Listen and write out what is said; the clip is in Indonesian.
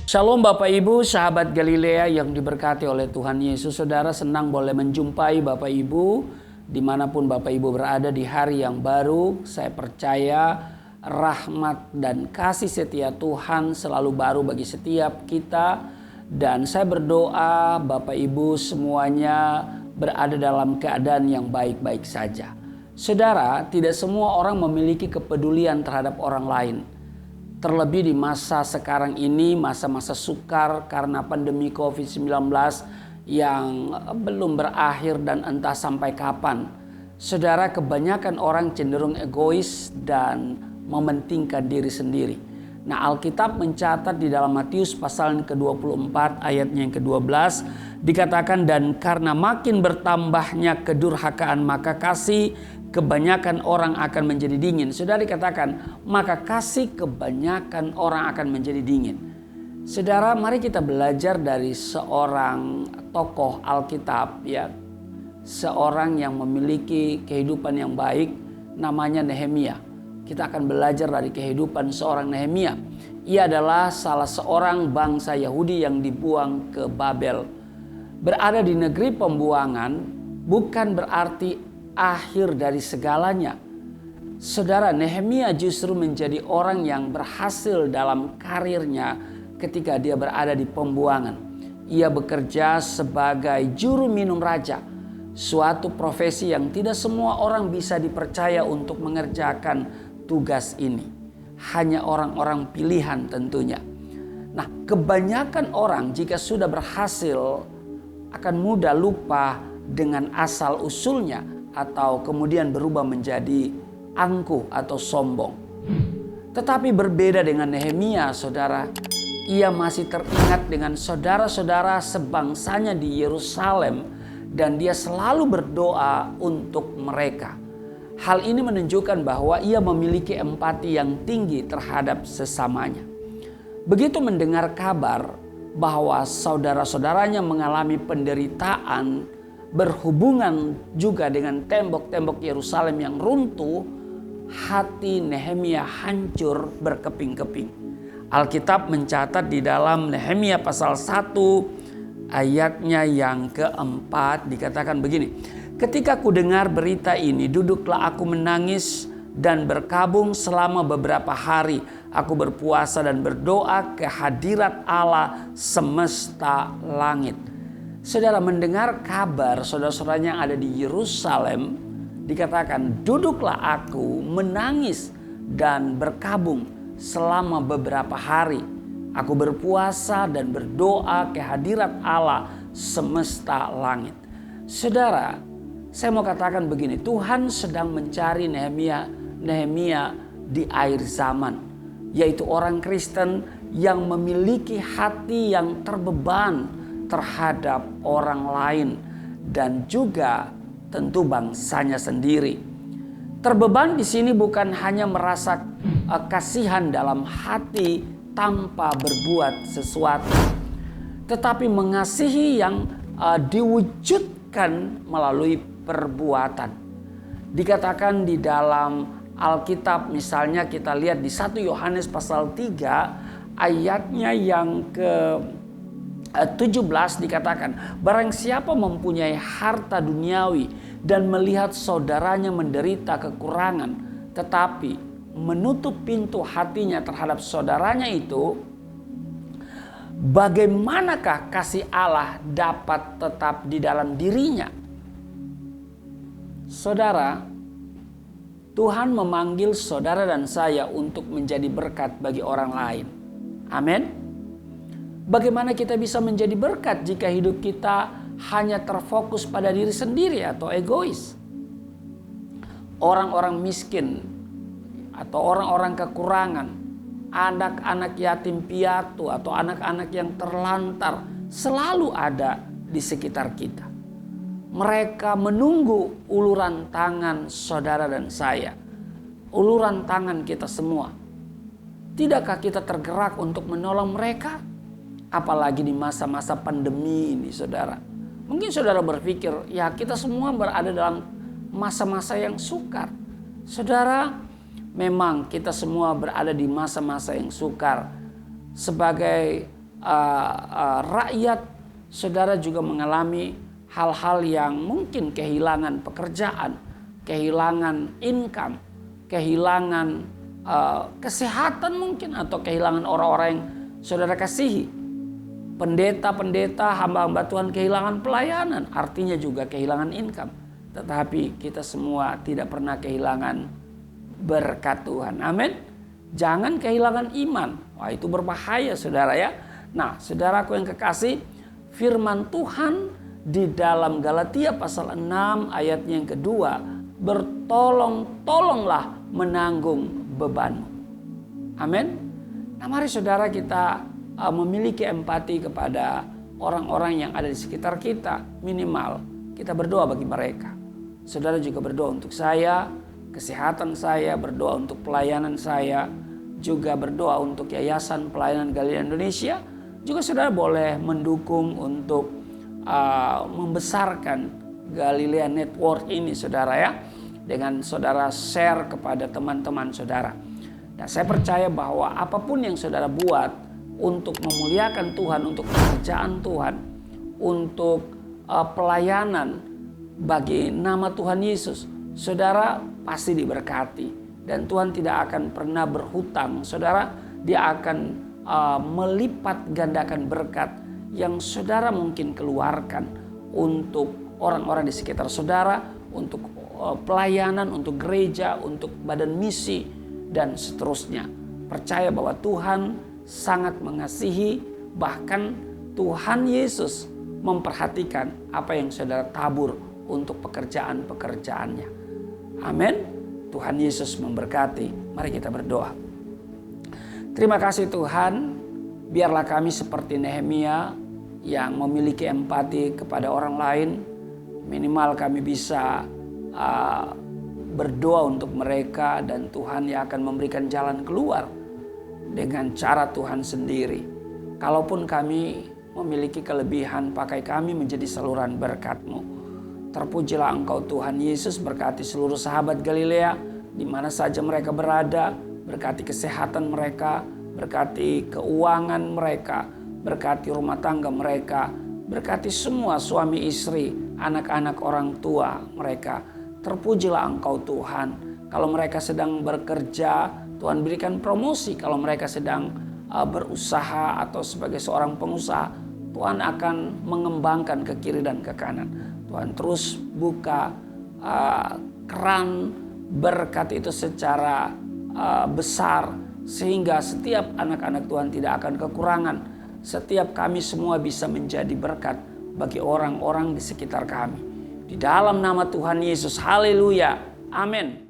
Shalom Bapak Ibu, sahabat Galilea yang diberkati oleh Tuhan Yesus. Saudara, senang boleh menjumpai Bapak Ibu dimanapun Bapak Ibu berada di hari yang baru. Saya percaya rahmat dan kasih setia Tuhan selalu baru bagi setiap kita. Dan saya berdoa Bapak Ibu semuanya berada dalam keadaan yang baik-baik saja. Saudara, tidak semua orang memiliki kepedulian terhadap orang lain. Terlebih di masa sekarang ini, masa-masa sukar karena pandemi COVID-19 yang belum berakhir dan entah sampai kapan. Saudara, kebanyakan orang cenderung egois dan mementingkan diri sendiri. Nah, Alkitab mencatat di dalam Matius pasal ke-24 ayatnya yang ke-12 dikatakan, dan karena makin bertambahnya kedurhakaan maka kasih kebanyakan orang akan menjadi dingin. Saudara, dikatakan maka kasih kebanyakan orang akan menjadi dingin. Saudara, mari kita belajar dari seorang tokoh Alkitab, ya, seorang yang memiliki kehidupan yang baik, namanya Nehemia. Kita akan belajar dari kehidupan seorang Nehemia. Ia adalah salah seorang bangsa Yahudi yang dibuang ke Babel. Berada di negeri pembuangan bukan berarti akhir dari segalanya. Saudara, Nehemia justru menjadi orang yang berhasil dalam karirnya ketika dia berada di pembuangan. Ia bekerja sebagai juru minum raja, suatu profesi yang tidak semua orang bisa dipercaya untuk mengerjakan tugas ini. Hanya orang-orang pilihan tentunya. Nah, kebanyakan orang jika sudah berhasil akan mudah lupa dengan asal usulnya, atau kemudian berubah menjadi angkuh atau sombong. Tetapi berbeda dengan Nehemia, saudara, ia masih teringat dengan saudara-saudara sebangsanya di Yerusalem dan dia selalu berdoa untuk mereka. Hal ini menunjukkan bahwa ia memiliki empati yang tinggi terhadap sesamanya. Begitu mendengar kabar bahwa saudara-saudaranya mengalami penderitaan berhubungan juga dengan tembok-tembok Yerusalem yang runtuh, hati Nehemia hancur berkeping-keping. Alkitab mencatat di dalam Nehemia pasal 1 ayatnya yang keempat dikatakan begini. Ketika ku dengar berita ini, duduklah aku menangis dan berkabung selama beberapa hari. Aku berpuasa dan berdoa ke hadirat Allah semesta langit. Saudara, mendengar kabar saudara-saudaranya yang ada di Yerusalem, dikatakan duduklah aku menangis dan berkabung selama beberapa hari. Aku berpuasa dan berdoa ke hadirat Allah semesta langit. Saudara, saya mau katakan begini, Tuhan sedang mencari Nehemia di akhir zaman, yaitu orang Kristen yang memiliki hati yang terbeban terhadap orang lain dan juga tentu bangsanya sendiri. Terbeban di sini bukan hanya merasa kasihan dalam hati tanpa berbuat sesuatu, tetapi mengasihi yang diwujudkan melalui perbuatan. Dikatakan di dalam Alkitab, misalnya kita lihat di 1 Yohanes pasal 3 ayatnya yang ke-17 dikatakan, barang siapa mempunyai harta duniawi dan melihat saudaranya menderita kekurangan, tetapi menutup pintu hatinya terhadap saudaranya itu, bagaimanakah kasih Allah dapat tetap di dalam dirinya? Saudara, Tuhan memanggil saudara dan saya untuk menjadi berkat bagi orang lain. Amin. Bagaimana kita bisa menjadi berkat jika hidup kita hanya terfokus pada diri sendiri atau egois? Orang-orang miskin atau orang-orang kekurangan, anak-anak yatim piatu atau anak-anak yang terlantar selalu ada di sekitar kita. Mereka menunggu uluran tangan saudara dan saya, uluran tangan kita semua. Tidakkah kita tergerak untuk menolong mereka? Apalagi di masa-masa pandemi ini, saudara. Mungkin saudara berpikir, ya kita semua berada dalam masa-masa yang sukar. Saudara, memang kita semua berada di masa-masa yang sukar. Sebagai rakyat saudara juga mengalami hal-hal yang mungkin kehilangan pekerjaan, kehilangan income, kehilangan kesehatan mungkin, atau kehilangan orang-orang yang saudara kasihi. Pendeta-pendeta, hamba-hamba Tuhan kehilangan pelayanan, artinya juga kehilangan income. Tetapi kita semua tidak pernah kehilangan berkat Tuhan. Amin. Jangan kehilangan iman. Wah, itu berbahaya saudara ya. Nah, saudaraku yang kekasih, firman Tuhan di dalam Galatia pasal 6 ayatnya yang kedua, bertolong-tolonglah menanggung bebanmu. Amin. Nah, mari saudara kita memiliki empati kepada orang-orang yang ada di sekitar kita. Minimal kita berdoa bagi mereka. Saudara juga berdoa untuk saya, kesehatan saya, berdoa untuk pelayanan saya, juga berdoa untuk Yayasan Pelayanan Galilea Indonesia. Juga saudara boleh mendukung untuk membesarkan Galilea Network ini saudara ya, dengan saudara share kepada teman-teman saudara. Dan saya percaya bahwa apapun yang saudara buat untuk memuliakan Tuhan, untuk pekerjaan Tuhan, untuk pelayanan bagi nama Tuhan Yesus, saudara pasti diberkati. Dan Tuhan tidak akan pernah berhutang, saudara. Dia akan melipat gandakan berkat yang saudara mungkin keluarkan untuk orang-orang di sekitar saudara, untuk pelayanan, untuk gereja, untuk badan misi, dan seterusnya. Percaya bahwa Tuhan sangat mengasihi, bahkan Tuhan Yesus memperhatikan apa yang saudara tabur untuk pekerjaan-pekerjaannya. Amin. Tuhan Yesus memberkati. Mari kita berdoa. Terima kasih Tuhan, biarlah kami seperti Nehemia yang memiliki empati kepada orang lain. Minimal kami bisa berdoa untuk mereka, dan Tuhan yang akan memberikan jalan keluar dengan cara Tuhan sendiri. Kalaupun kami memiliki kelebihan, pakai kami menjadi saluran berkat-Mu. Terpujilah Engkau Tuhan Yesus, berkati seluruh sahabat Galilea di mana saja mereka berada, berkati kesehatan mereka, berkati keuangan mereka, berkati rumah tangga mereka, berkati semua suami istri, anak-anak orang tua mereka. Terpujilah Engkau Tuhan. Kalau mereka sedang bekerja, Tuhan berikan promosi. Kalau mereka sedang berusaha atau sebagai seorang pengusaha, Tuhan akan mengembangkan ke kiri dan ke kanan. Tuhan terus buka keran berkat itu secara besar, sehingga setiap anak-anak Tuhan tidak akan kekurangan. Setiap kami semua bisa menjadi berkat bagi orang-orang di sekitar kami. Di dalam nama Tuhan Yesus, haleluya, amin.